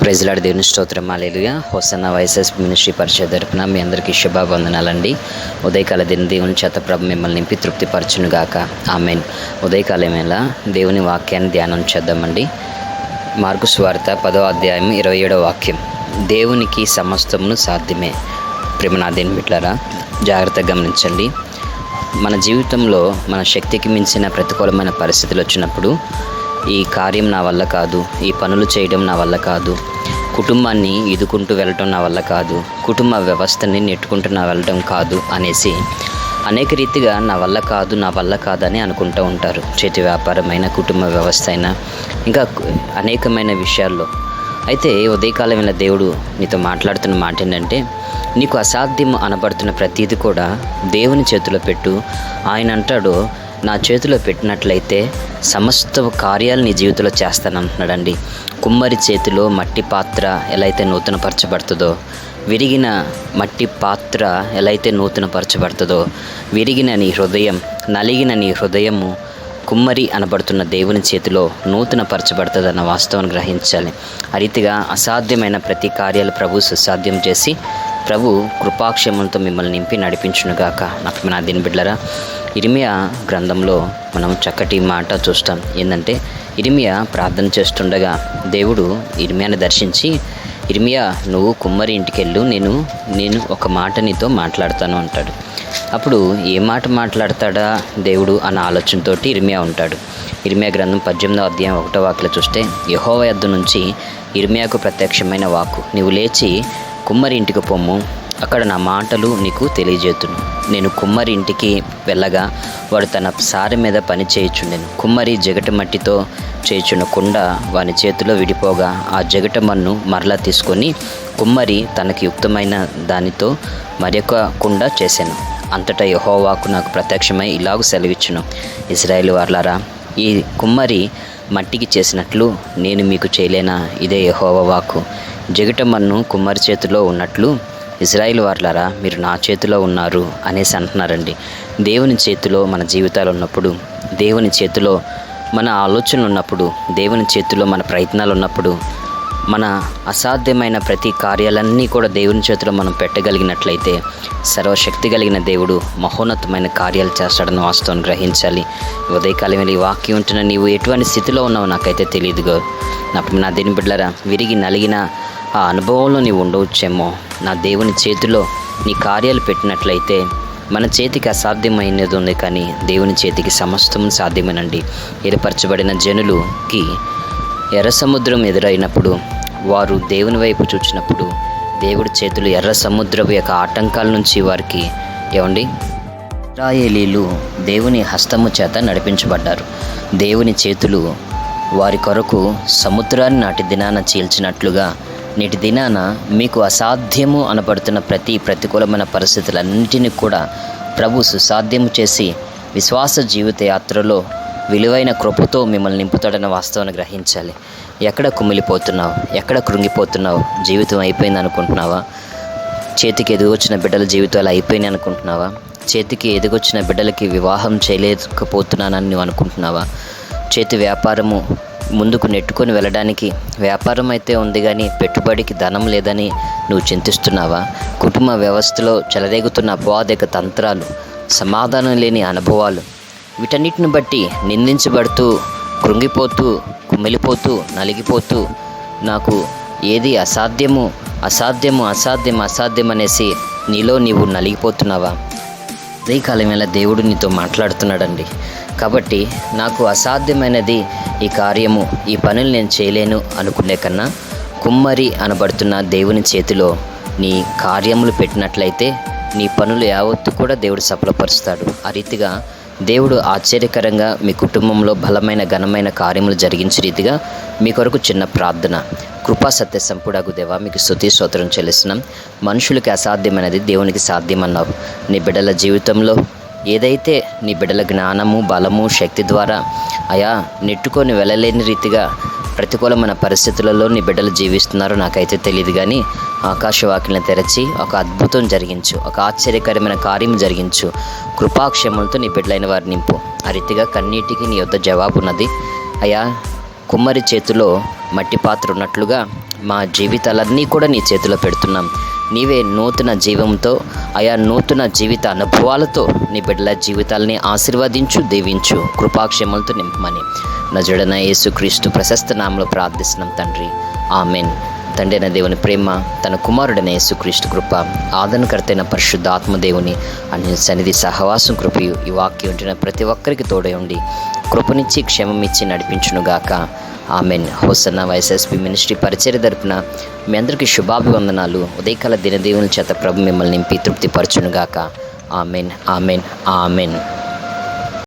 Praise lord, దేవుని స్తోత్రం. హల్లెలూయా. Hosanna YSS ministry పరిషత్ తరపున మీ అందరికీ శుభావందనాలండి. ఉదయకాల దేవుని చేత ప్రభు మిమ్మల్ని నింపి తృప్తిపరచునుగాక. ఆమేన్. ఉదయకాలం వేళ దేవుని వాక్యాన్ని ధ్యానం చేద్దామండి. మార్కు సువార్త 10వ అధ్యాయం 27వ వాక్యం. దేవునికి సమస్తమును సాధ్యమే. ప్రేమనాదేని బిడ్డలారా, జాగ్రత్తగా గమనించండి. మన జీవితంలో మన శక్తికి మించిన ప్రతికూలమైన పరిస్థితులు వచ్చినప్పుడు ఈ కార్యం నా వల్ల కాదు, ఈ పనులు చేయడం నా వల్ల కాదు, కుటుంబాన్ని ఈదుకుంటూ వెళ్ళటం నా వల్ల కాదు, కుటుంబ వ్యవస్థని నెట్టుకుంటూ నా వెళ్ళడం కాదు అనేసి అనేక రీతిగా నా వల్ల కాదు అని అనుకుంటూ ఉంటారు. చేతి వ్యాపారమైన, కుటుంబ వ్యవస్థ అయినా, ఇంకా అనేకమైన విషయాల్లో. అయితే ఉదయకాలం వేళ దేవుడు నీతో మాట్లాడుతున్న మాట ఏంటంటే, నీకు అసాధ్యం అనబడుతున్న ప్రతీది కూడా దేవుని చేతిలో పెట్టు. ఆయన అంటాడు, నా చేతిలో పెట్టినట్లయితే సమస్త కార్యాలు నీ జీవితంలో చేస్తానంటున్నాడండి. కుమ్మరి చేతిలో మట్టి పాత్ర ఎలా అయితే నూతనపరచబడుతుందో, విరిగిన మట్టి పాత్ర ఎలా అయితే నూతనపరచబడుతుందో, విరిగిన నీ హృదయం, నలిగిన నీ హృదయము కుమ్మరి అనబడుతున్న దేవుని చేతిలో నూతనపరచబడుతుందన్న వాస్తవాన్ని గ్రహించాలి. ఆ రీతిగా అసాధ్యమైన ప్రతి కార్యాలు ప్రభు సుసాధ్యం చేసి, ప్రభు కృపాక్షేమంతో మిమ్మల్ని నింపి నడిపించునుగాక. నాకు నా దీని బిడ్డలారా, ఇర్మియా గ్రంథంలో మనం చక్కటి మాట చూస్తాం. ఏంటంటే, ఇర్మియా ప్రార్థన చేస్తుండగా దేవుడు ఇర్మియాని దర్శించి, ఇర్మియా నువ్వు కుమ్మరి ఇంటికి వెళ్ళు, నేను ఒక మాట నీతో మాట్లాడతాను అంటాడు. అప్పుడు ఏ మాట మాట్లాడతాడా దేవుడు అన్న ఆలోచనతోటి ఇర్మియా ఉంటాడు. ఇర్మియా గ్రంథం 18వ అధ్యాయం 1వ వాక్యం చూస్తే, యెహోవా యొద్ద నుంచి ఇర్మియాకు ప్రత్యక్షమైన వాక్కు, నీవు లేచి కుమ్మరి ఇంటికి పొమ్ము, అక్కడ నా మాటలు నీకు తెలియజేతును. నేను కుమ్మరి ఇంటికి వెళ్ళగా వాడు తన సారె మీద పని చేయుచుండెను. కుమ్మరి జగట మట్టితో చేయుచున్న కుండ వాని చేతిలో విడిపోగా ఆ జగట మన్ను మరలా తీసుకొని కుమ్మరి తనకి యుక్తమైన దానితో మరొక కుండ చేశాను. అంతటా యెహోవాకు నాకు ప్రత్యక్షమై ఇలాగ సెలవిచ్చును, ఇశ్రాయేలు వారలారా, ఈ కుమ్మరి మట్టికి చేసినట్లు నేను మీకు చేయలేనా? ఇదే యెహోవా వాక్కు. జగట మన్ను కుమ్మరి చేతిలో ఉన్నట్లు ఇశ్రాయేలు వారలారా, మీరు నా చేతిలో ఉన్నారు అనేసి అంటున్నారండి. దేవుని చేతిలో మన జీవితాలు ఉన్నప్పుడు, దేవుని చేతిలో మన ఆలోచనలు ఉన్నప్పుడు, దేవుని చేతిలో మన ప్రయత్నాలు ఉన్నప్పుడు, మన అసాధ్యమైన ప్రతి కార్యాలన్నీ కూడా దేవుని చేతిలో మనం పెట్టగలిగినట్లయితే సర్వశక్తి కలిగిన దేవుడు మహోన్నతమైన కార్యాలు చేస్తాడని వాస్తవం గ్రహించాలి. ఉదయకాలం ఈ వాక్యం ఉంటున్న నీవు ఎటువంటి స్థితిలో ఉన్నావో నాకైతే తెలియదుగో. నా దేని బిడ్డలారా, విరిగి నలిగిన ఆ అనుభవంలో నీవు ఉండవచ్చేమో. నా దేవుని చేతిలో నీ కార్యాలు పెట్టినట్లయితే మన చేతికి అసాధ్యమైనది ఉంది, కానీ దేవుని చేతికి సమస్తం సాధ్యమేనండి. ఏర్పరచబడిన జనులకి ఎర్ర సముద్రం ఎదురైనప్పుడు వారు దేవుని వైపు చూచినప్పుడు దేవుడి చేతులు ఎర్ర సముద్రపు యొక్క ఆటంకాల నుంచి వారికి ఇశ్రాయేలీలు దేవుని హస్తము చేత నడిపించబడ్డారు. దేవుని చేతులు వారి కొరకు సముద్రాన్ని నాటి దినాన చీల్చినట్లుగా నేటి దినాన మీకు అసాధ్యము అనబడుతున్న ప్రతి ప్రతికూలమైన పరిస్థితులన్నింటినీ కూడా ప్రభు సుసాధ్యము చేసి విశ్వాస జీవిత యాత్రలో విలువైన కృపతో మిమ్మల్ని నింపుతాడన్న వాస్తవాన్ని గ్రహించాలి. ఎక్కడ కుమిలిపోతున్నావు? ఎక్కడ కృంగిపోతున్నావు? జీవితం అయిపోయింది అనుకుంటున్నావా? చేతికి ఎదుగొచ్చిన బిడ్డల జీవితాలు అయిపోయినాయి అనుకుంటున్నావా? చేతికి ఎదుగొచ్చిన బిడ్డలకి వివాహం చేయలేకపోతున్నానని నువ్వు అనుకుంటున్నావా? చేతి వ్యాపారము ముందుకు నెట్టుకొని వెళ్ళడానికి వ్యాపారం అయితే ఉంది, కానీ పెట్టుబడికి ధనం లేదని నువ్వు చింతిస్తున్నావా? కుటుంబ వ్యవస్థలో చెలరేగుతున్న అపవాదిక తంత్రాలు, సమాధానం లేని అనుభవాలు, వీటన్నిటిని బట్టి నిందించబడుతూ, కృంగిపోతూ, కుమిలిపోతూ, నలిగిపోతూ, నాకు ఏది అసాధ్యం అనేసి నీలో నీవు నలిగిపోతున్నావా? అదే కాలం వేళ దేవుడు నీతో మాట్లాడుతున్నాడండి. కాబట్టి నాకు అసాధ్యమైనది ఈ కార్యము, ఈ పనులు నేను చేయలేను అనుకునే కన్నా కుమ్మరి అనబడుతున్న దేవుని చేతిలో నీ కార్యములు పెట్టినట్లయితే నీ పనులు యావత్తు కూడా దేవుడు సఫలపరుస్తాడు. ఆ రీతిగా దేవుడు ఆశ్చర్యకరంగా మీ కుటుంబంలో బలమైన ఘనమైన కార్యములు జరిగించే రీతిగా మీ కొరకు చిన్న ప్రార్థన. కృపా సత్య సంపూడగు దేవా, మీకు స్తుతి స్తోత్రం చెల్లిస్తున్నాం. మనుషులకి అసాధ్యమైనది దేవునికి సాధ్యమన్నావు. నీ బిడ్డల జీవితంలో ఏదైతే నీ బిడ్డల జ్ఞానము, బలము, శక్తి ద్వారా అయా నెట్టుకొని వెళ్ళలేని రీతిగా ప్రతికూలమైన పరిస్థితులలో నీ బిడ్డలు జీవిస్తున్నారో నాకైతే తెలియదు, కానీ ఆకాశవాకిని తెరచి ఒక అద్భుతం జరిగించు, ఒక ఆశ్చర్యకరమైన కార్యం జరిగించు. కృపాక్షేమంతో నీ బిడ్డలైన వారిని నింపు. ఆ రీతిగా కన్నీటికి నీ యొద్ద జవాబు ఉన్నది. అయా కుమ్మరి చేతిలో మట్టి పాత్ర ఉన్నట్లుగా మా జీవితాలన్నీ కూడా నీ చేతిలో పెడుతున్నాం. నీవే నూతన జీవంతో, ఆయా నూతన జీవిత అనుభవాలతో నీ బిడ్డల జీవితాలని ఆశీర్వదించు, దీవించు, కృపాక్షేమాలతో నింపమని నజరుడైన యేసుక్రీస్తు ప్రశస్త నామములో ప్రార్థిస్తున్నాం తండ్రి. ఆమెన్. తండ్రి అయిన దేవుని ప్రేమ, తన కుమారుడైన యేసుక్రీస్తు కృప, ఆదరణకర్తైన పరిశుద్ధాత్మ దేవుని అన్ని సన్నిధి సహవాసం కృపయు ఈ వాక్యం ఉంటున్న ప్రతి ఒక్కరికి తోడై ఉండి కృపనిచ్చి క్షేమమిచ్చి నడిపించునుగాక. ఆమెన్. హోసన్నా వైఎస్ఎస్పీ మినిస్ట్రీ పరిచర్య తరపున మీ అందరికీ శుభాభివందనాలు. ఉదయకాల దినదేవుని చేత ప్రభు మిమ్మల్ని నింపి తృప్తిపరచునుగాక. Amen, amen, amen.